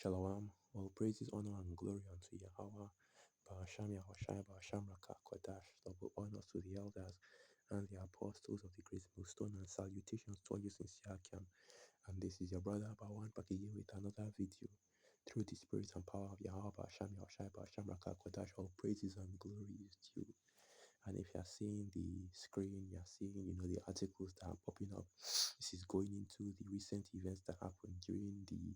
Shalom, all praises, honor, and glory unto Yahweh, Ba'asham Yahushai, Ba'asham Rakah Kodash, double honors to the elders and the apostles of the great millstone, and salutations to all you sincere Akiam. And this is your brother Bawan back again with another video. Through the spirit and power of Yahweh, Ba'asham Yahushai, Ba'asham Rakah Kodash, all praises and glory is due. And if you are seeing the screen, you are seeing, the articles that are popping up. This is going into the recent events that happened during the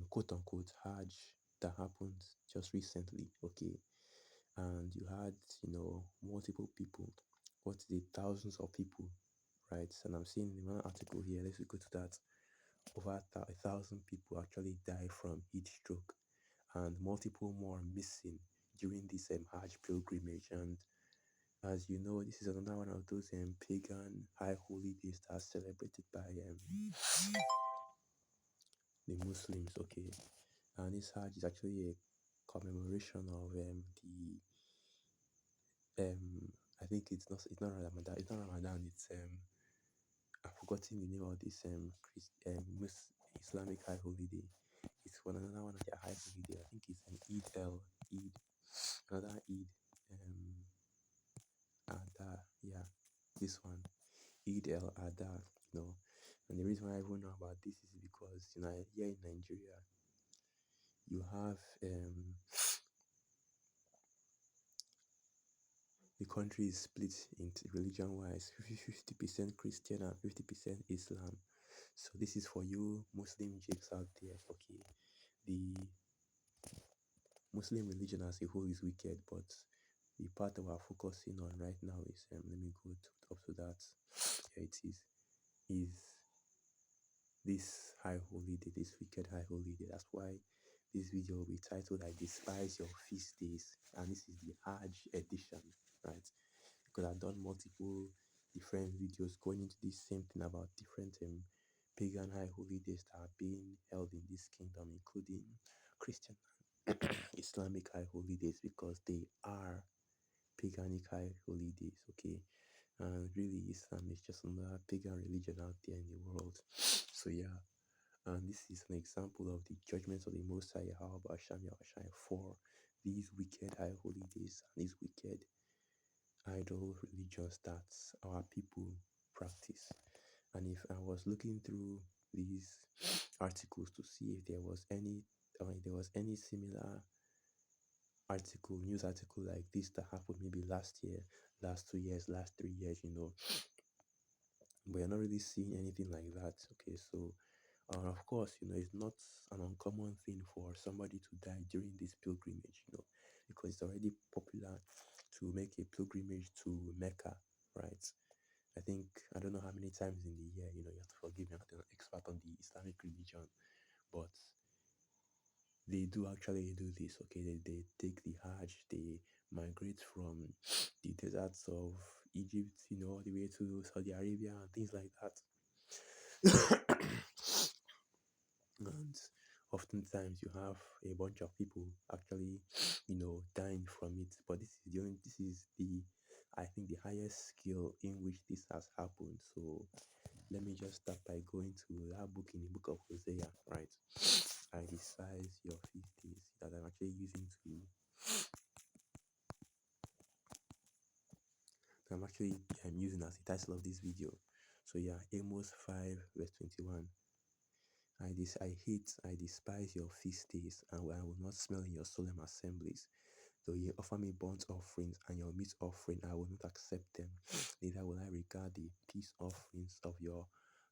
quote unquote hajj that happened just recently. Okay, and you had multiple people, what is it, thousands of people, right? And I'm seeing in one article here, let's go to that, over 1,000 people actually die from heat stroke, and multiple more missing during this hajj pilgrimage. And as you know, this is another one of those pagan high holy days that are celebrated by the Muslims. Okay, and this hajj is actually a commemoration of the I think it's not Ramadan. It's not Ramadan. It's I've forgotten the name of this Islamic high holiday. It's another one of their high holiday. I think it's an Eid, another Eid, Adha. Yeah, this one, Eid el Adha. And the reason why I even know about this is because here in Nigeria you have the country is split into religion-wise, 50% Christian and 50% Islam. So this is for you Muslim jakes out there. Okay, the Muslim religion as a whole is wicked, but the part that we're focusing on right now is let me go up to that. Here it is this high holy day, this wicked high holy day. That's why this video will be titled "I Despise Your Feast Days," and this is the Hajj edition, right? Because I've done multiple different videos going into this same thing about different pagan high holy days that are being held in this kingdom, including Christian Islamic high holy days, because they are paganic high holy days. Okay, and really Islam is just another pagan religion out there in the world. So yeah, and this is an example of the judgments of the Most High Yahweh Ba'asham Yahushai for these wicked high holy days and these wicked idol religions that our people practice. And if I was looking through these articles to see if there was any similar news article like this that happened maybe last year, last 2 years, last 3 years, but you're not really seeing anything like that. Okay, so of course, it's not an uncommon thing for somebody to die during this pilgrimage, because it's already popular to make a pilgrimage to Mecca, right? I don't know how many times in the year, you have to forgive me, I'm not an expert on the Islamic religion, but they do actually do this. Okay, they take the Hajj, they migrate from the deserts of Egypt, all the way to Saudi Arabia and things like that. And oftentimes you have a bunch of people actually, dying from it. But this is the I think the highest scale in which this has happened. So let me just start by going to that book in the book of Hosea, right? I despise your feast days that I'm actually using as the title of this video. So yeah, Amos 5 verse 21. I despise your feast days, and I will not smell in your solemn assemblies. Though ye offer me burnt offerings and your meat offering, I will not accept them. Neither will I regard the peace offerings of your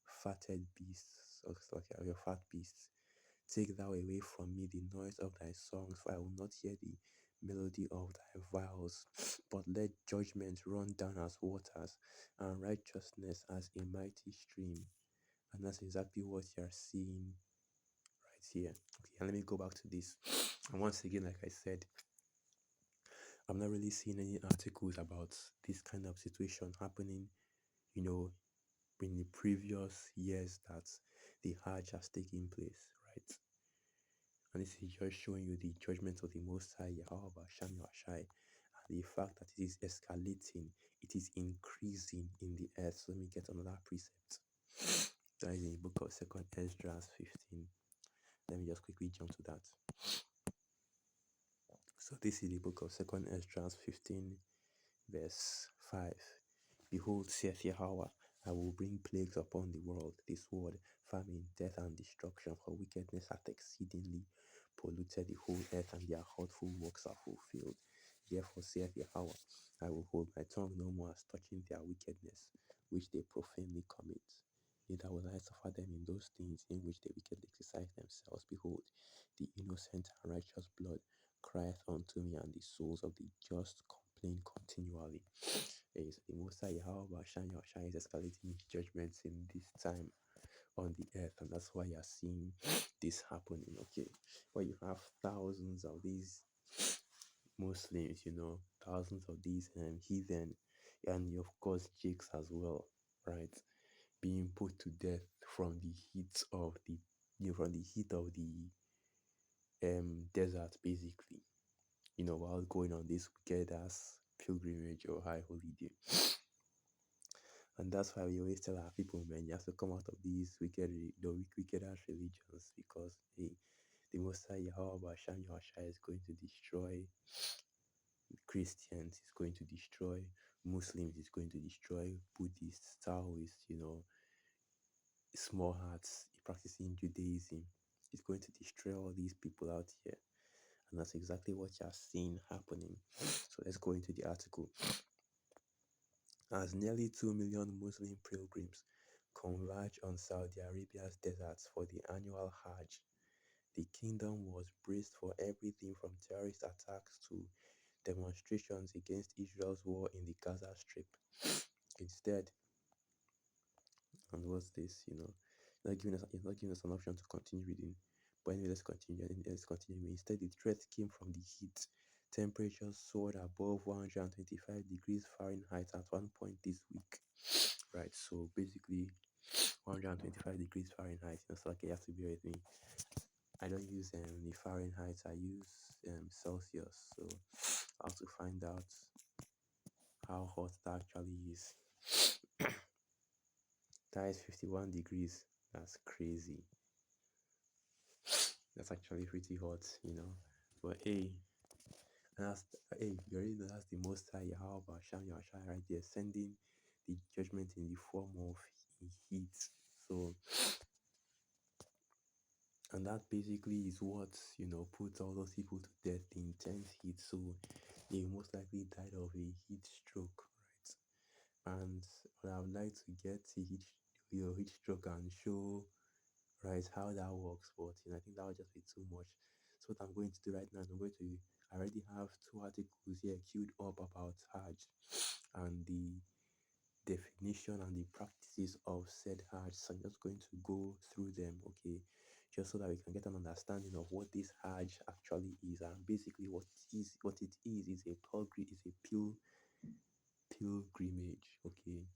fatted beasts, of your fat beasts. Take thou away from me the noise of thy songs, for I will not hear the melody of thy vows. But let judgment run down as waters, and righteousness as a mighty stream. And that's exactly what you are seeing right here. Okay, and let me go back to this. And once again, like I said, I'm not really seeing any articles about this kind of situation happening, in the previous years that the Hajj has taken place, right? And this is just showing you the judgment of the Most High, Yahweh Basham Yahshai, and the fact that it is escalating, it is increasing in the earth. So let me get another precept. That is in the book of 2nd Esdras 15. Let me just quickly jump to that. So this is the book of Second Ezra 15, verse 5. Behold, saith Yahweh, I will bring plagues upon the world, the sword, famine, death, and destruction, for wickedness hath exceedingly polluted the whole earth, and their hurtful works are fulfilled. Therefore saith Yahweh, I will hold my tongue no more as touching their wickedness, which they profanely commit. Neither will I suffer them in those things in which they wickedly exercise themselves. Behold, the innocent and righteous blood crieth unto me, and the souls of the just complain continually. Is the Most High Yahweh Shai is escalating his judgments in this time on the earth, and that's why you're seeing this happening. Okay, where you have thousands of these Muslims, thousands of these heathen, and of course Jakes as well, right? Being put to death from the heat of the desert, basically, while going on this wicked ass pilgrimage or high holiday. And that's why we always tell our people, man, you have to come out of these wicked ass religions, because the Most High Yahweh Shem Yahshua is going to destroy Christians, is going to destroy Muslims, is going to destroy Buddhists, Taoists, small hearts practicing Judaism. Is going to destroy all these people out here. And that's exactly what you're seeing happening. So let's go into the article. As nearly 2 million Muslim pilgrims converge on Saudi Arabia's deserts for the annual Hajj, the kingdom was braced for everything from terrorist attacks to demonstrations against Israel's war in the Gaza Strip. Instead, and what's this, it's not giving us an option to continue reading. But anyway, let's continue. Instead, the threat came from the heat. Temperatures soared above 125 degrees Fahrenheit at one point this week. Right, so basically 125 degrees Fahrenheit. It's like you have to bear with me. I don't use the Fahrenheit, I use Celsius. So I have to find out how hot that actually is. That is 51 degrees. That's crazy. That's actually pretty hot, But hey, you already know that's the Most High Yahweh Sham Yahshua right there, sending the judgment in the form of heat. So, and that basically is what puts all those people to death, the intense heat. So they most likely died of a heat stroke, right? And I would like to get your heat stroke and show right how that works, but I think that would just be too much. So what I'm going to do right now is I already have two articles here queued up about Hajj and the definition and the practices of said Hajj. So I'm just going to go through them, okay, just so that we can get an understanding of what this Hajj actually is. And basically what it is a pilgrimage, okay,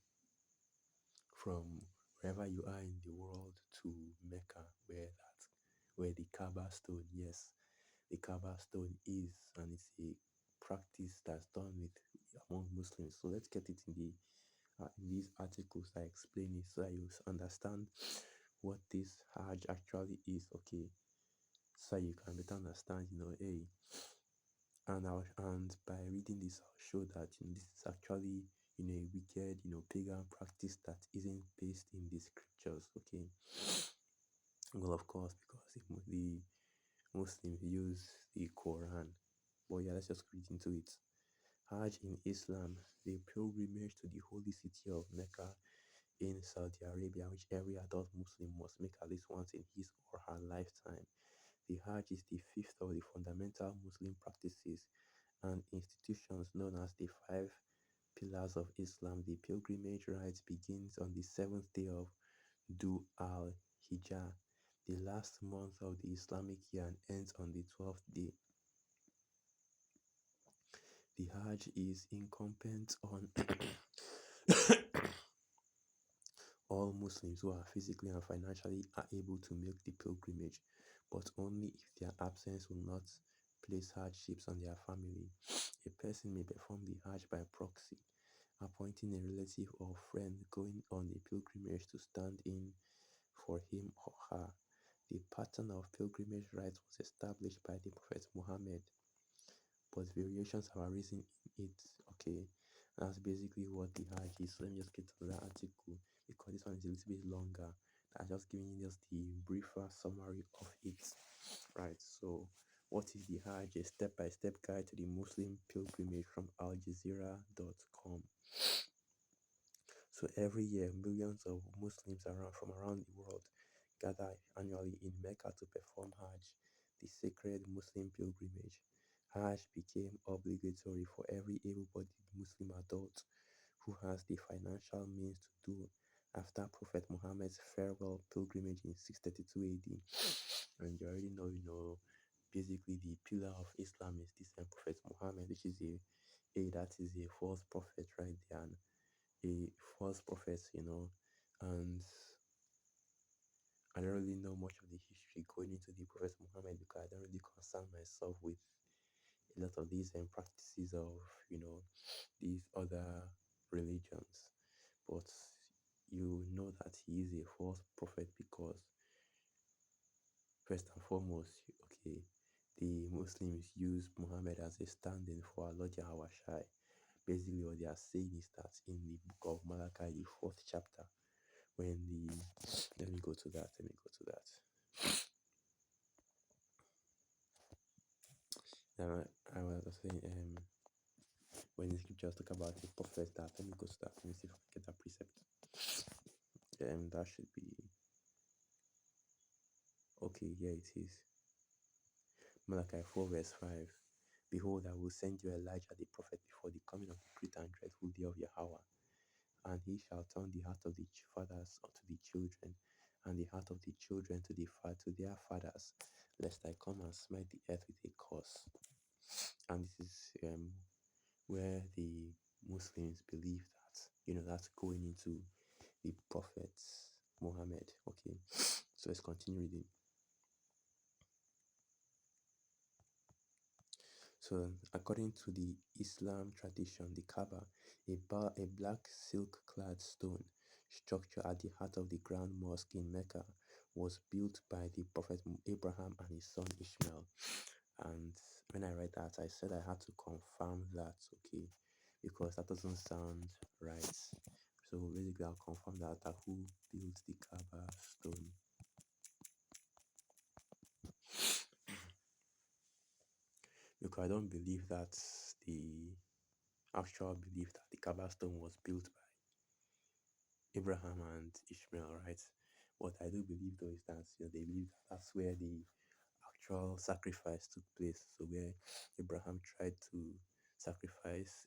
from wherever you are in the world to Mecca, where the Kaaba stone, yes, the Kaaba stone is, and it's a practice that's done with among Muslims. So let's get it in these articles. I explain it so that you understand what this Hajj actually is, okay, so you can better understand, hey, and by reading this, I'll show that this is actually a wicked, pagan practice that isn't based in the scriptures, okay. Well, of course, because the Muslims use the Quran. But yeah, let's just read into it. Hajj in Islam, the pilgrimage to the holy city of Mecca in Saudi Arabia, which every adult Muslim must make at least once in his or her lifetime. The Hajj is the fifth of the fundamental Muslim practices and institutions known as the five pillars of Islam. The pilgrimage rite begins on the seventh day of Dhu al-Hijjah, the last month of the Islamic year, and ends on the 12th day. The Hajj is incumbent on all Muslims who are physically and financially are able to make the pilgrimage, but only if their absence will not place hardships on their family. A person may perform the Hajj by proxy, appointing a relative or friend going on a pilgrimage to stand in for him or her. The pattern of pilgrimage rites was established by the Prophet Muhammad, but variations have arisen in it. Okay, that's basically what the Hajj is. So let me just get to that article because this one is a little bit longer. I'm just giving you just the briefer summary of it. Right, so what is the Hajj? A step-by-step guide to the Muslim pilgrimage from aljazeera.com. So every year, millions of Muslims from around the world gather annually in Mecca to perform Hajj, the sacred Muslim pilgrimage. Hajj became obligatory for every able-bodied Muslim adult who has the financial means to do after Prophet Muhammad's farewell pilgrimage in 632 AD. And you already know, basically the pillar of Islam is this Prophet Muhammad, which is that is a false prophet right there, and a false prophet, and I don't really know much of the history going into the Prophet Muhammad because I don't really concern myself with a lot of these practices of these other religions. But you know that he is a false prophet because first and foremost, okay, the Muslims use Muhammad as a stand-in for Allah Jahwa Shai. Basically, what they are saying is that in the book of Malachi, the fourth chapter, when the let me go to that. Now, I was saying, when the scriptures talk about the prophet, that let me go to that. Let me see if I can get that precept. That should be okay. Yeah, it is Malachi 4 verse 5. Behold, I will send you Elijah the prophet before the coming of the great and dreadful day of Yahweh, and he shall turn the heart of the fathers unto the children, and the heart of the children to their fathers, lest I come and smite the earth with a curse. And this is where the Muslims believe that that's going into the Prophet Muhammad. Okay, so let's continue reading. So, according to the Islam tradition, the Kaaba, a black silk-clad stone structure at the heart of the Grand Mosque in Mecca, was built by the Prophet Abraham and his son Ishmael. And when I read that, I said I had to confirm that, okay, because that doesn't sound right. So basically, I'll confirm that who built the Kaaba stone. Because I don't believe that the actual belief that the Kaaba stone was built by Abraham and Ishmael, right? What I do believe though is that they believe that that's where the actual sacrifice took place. So where Abraham tried to sacrifice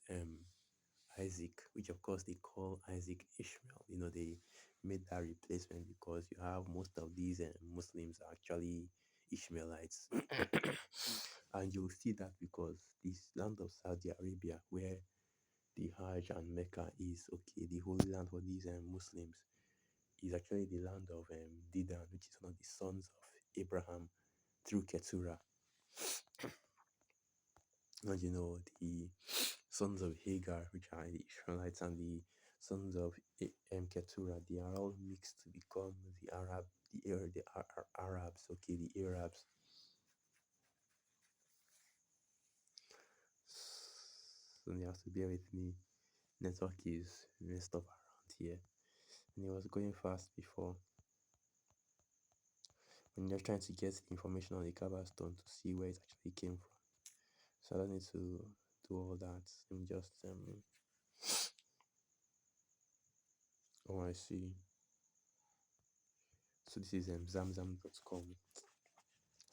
Isaac, which of course they call Isaac Ishmael. They made that replacement because you have most of these Muslims are actually Ishmaelites. And you'll see that because this land of Saudi Arabia, where the Hajj and Mecca is, okay, the holy land for these Muslims, is actually the land of Didan, which is one of the sons of Abraham through Keturah. And the sons of Hagar, which are the Ishmaelites, and the sons of Keturah, they are all mixed to become the Arabs, okay, the Arabs. So you have to bear with me. Network is messed up around here. And it was going fast before. When you're trying to get information on the Kaaba stone to see where it actually came from. So I don't need to do all that. Let me just oh, I see. So this is zamzam.com.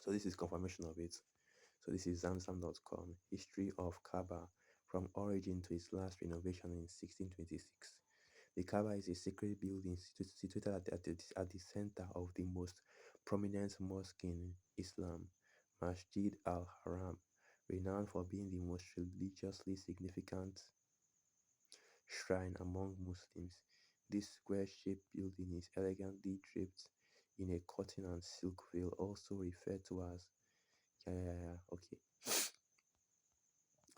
So this is confirmation of it. So this is zamzam.com. History of Kaaba from origin to its last renovation in 1626. The Kaaba is a sacred building situated at the center of the most prominent mosque in Islam, Masjid al-Haram, renowned for being the most religiously significant shrine among Muslims. This square-shaped building is elegantly draped in a cotton and silk veil, also referred to as okay.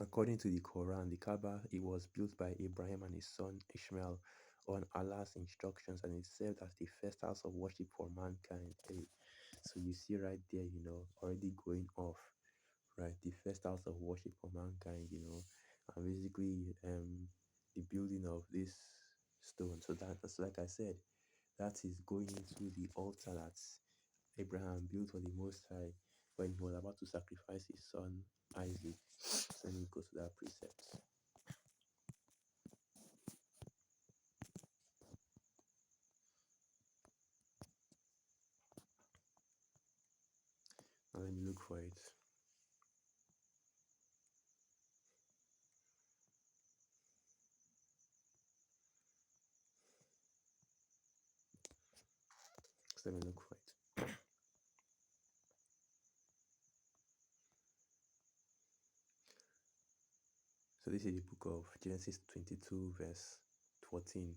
According to the Quran, the Kaaba it was built by Abraham and his son Ishmael on Allah's instructions, and it served as the first house of worship for mankind. Hey, So you see right there, already going off, right? The first house of worship for mankind, and basically the building of this stone. So that's like I said, that is going into the altar that Abraham built for the Most High when he was about to sacrifice his son Isaac. So let me go to that precept. Now let me look for it. So let me look for it. So this is the book of Genesis 22, verse 14.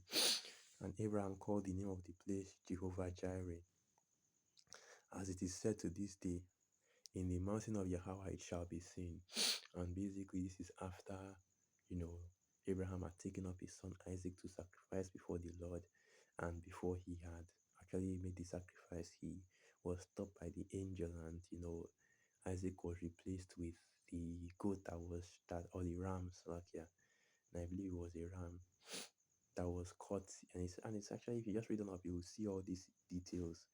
And Abraham called the name of the place Jehovah Jireh, as it is said to this day, in the mountain of Yahweh it shall be seen. And basically, this is after, you know, Abraham had taken up his son Isaac to sacrifice before the Lord. And before he had actually made the sacrifice, he was stopped by the angel, and Isaac was replaced with the goat or the ram, like, yeah, and I believe it was a ram that was caught. And it's actually, if you just read on up, you will see all these details.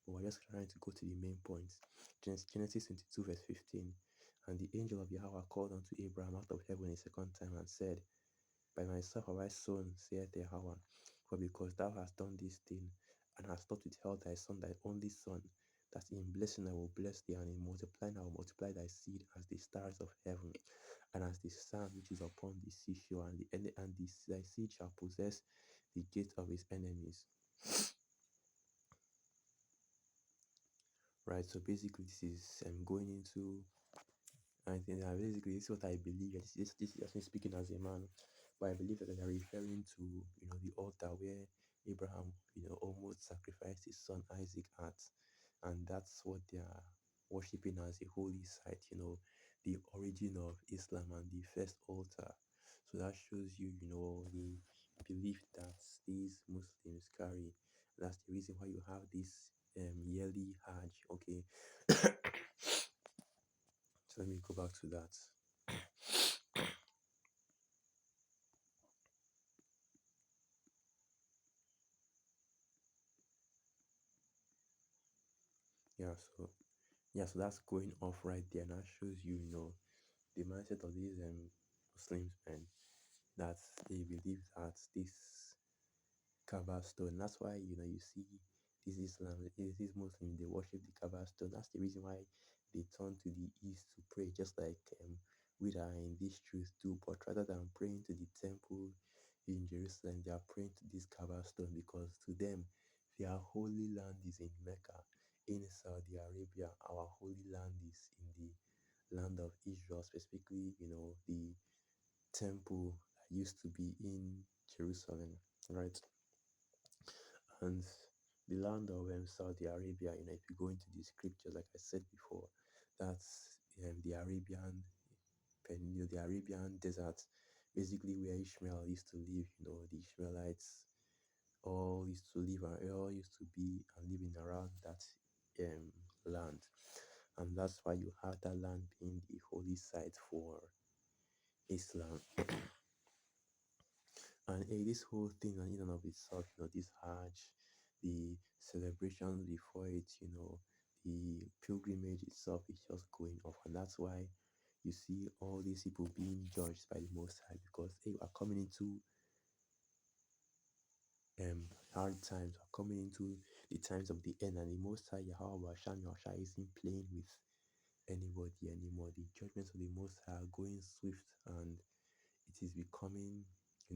But we're just trying to go to the main points. Genesis 22, verse 15. And the angel of Yahweh called unto Abraham out of heaven a second time and said, By myself have I sown, saith Yahweh, for because thou hast done this thing, and hast not withheld thy son, thy only son, that in blessing I will bless thee, and in multiplying I will multiply thy seed as the stars of heaven, and as the sand which is upon the seashore, thy seed shall possess the gate of his enemies. Right, so basically this is going into, I think that basically this is what I believe. This is just me speaking as a man, but I believe that they are referring to the altar where Abraham almost sacrificed his son Isaac at, and that's what they are worshiping as a holy site. The origin of Islam and the first altar. So that shows the belief that these Muslims carry. That's the reason why you have this yearly Hajj. Okay, so let me go back to that. Yeah, so that's going off right there, and that shows the mindset of these Muslims, man, that they believe that this Kaaba stone. That's why you see these Muslims, they worship the Kaaba stone. That's the reason why they turn to the east to pray, just like we are in this truth too. But rather than praying to the temple in Jerusalem, they are praying to this Kaaba stone, because to them their holy land is in Mecca, in Saudi Arabia. Our holy land is in the land of Israel, specifically the temple that used to be in Jerusalem, right? And the land of Saudi Arabia, if you go into the scriptures, like I said before, that's the Arabian the Arabian desert, basically where Ishmael used to live. The Ishmaelites all used to live, and all used to be and living around that land, and that's why you have that land being the holy site for Islam. And this whole thing, in and of itself, this Hajj, the celebration before it, the pilgrimage itself is just going off. And that's why you see all these people being judged by the Most High, because they are coming into hard times, are coming into the times of the end, and the Most High, Yahweh Hashem Yahshua, isn't playing with anybody anymore. The judgments of the Most High are going swift, and it is becoming, the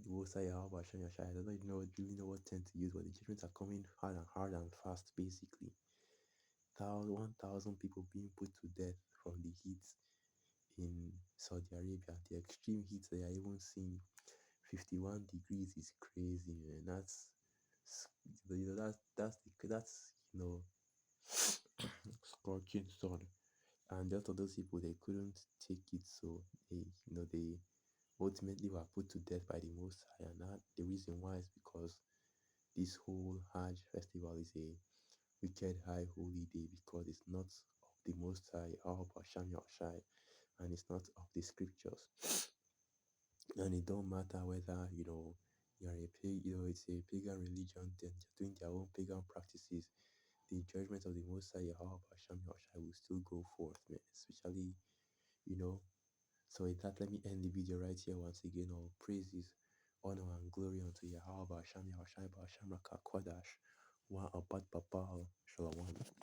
Most High Yahweh Hashem Yahshua. I don't really know what term to use, but the judgments are coming hard and fast, basically. 1,000 people being put to death from the heat in Saudi Arabia. The extreme heat they are even seeing, 51 degrees, is crazy, man. That's that's scorching sun. And just of those people, they couldn't take it, so they ultimately were put to death by the Most High. And that the reason why is because this whole Hajj festival is a wicked high holy day because it's not of the Most High, Al Basham Shai, and it's not of the scriptures. And it don't matter whether you're it's a pagan religion, then they're doing their own pagan practices. The judgment of the Most High, Yahweh Hashem Shai, will still go forth, man. Especially, you know. So with that, let me end the video right here once again. All praises, honor, and glory unto Yahweh Hashem Shai, Hashem Raka Kwadash, Wa Abad Babal, Shalom.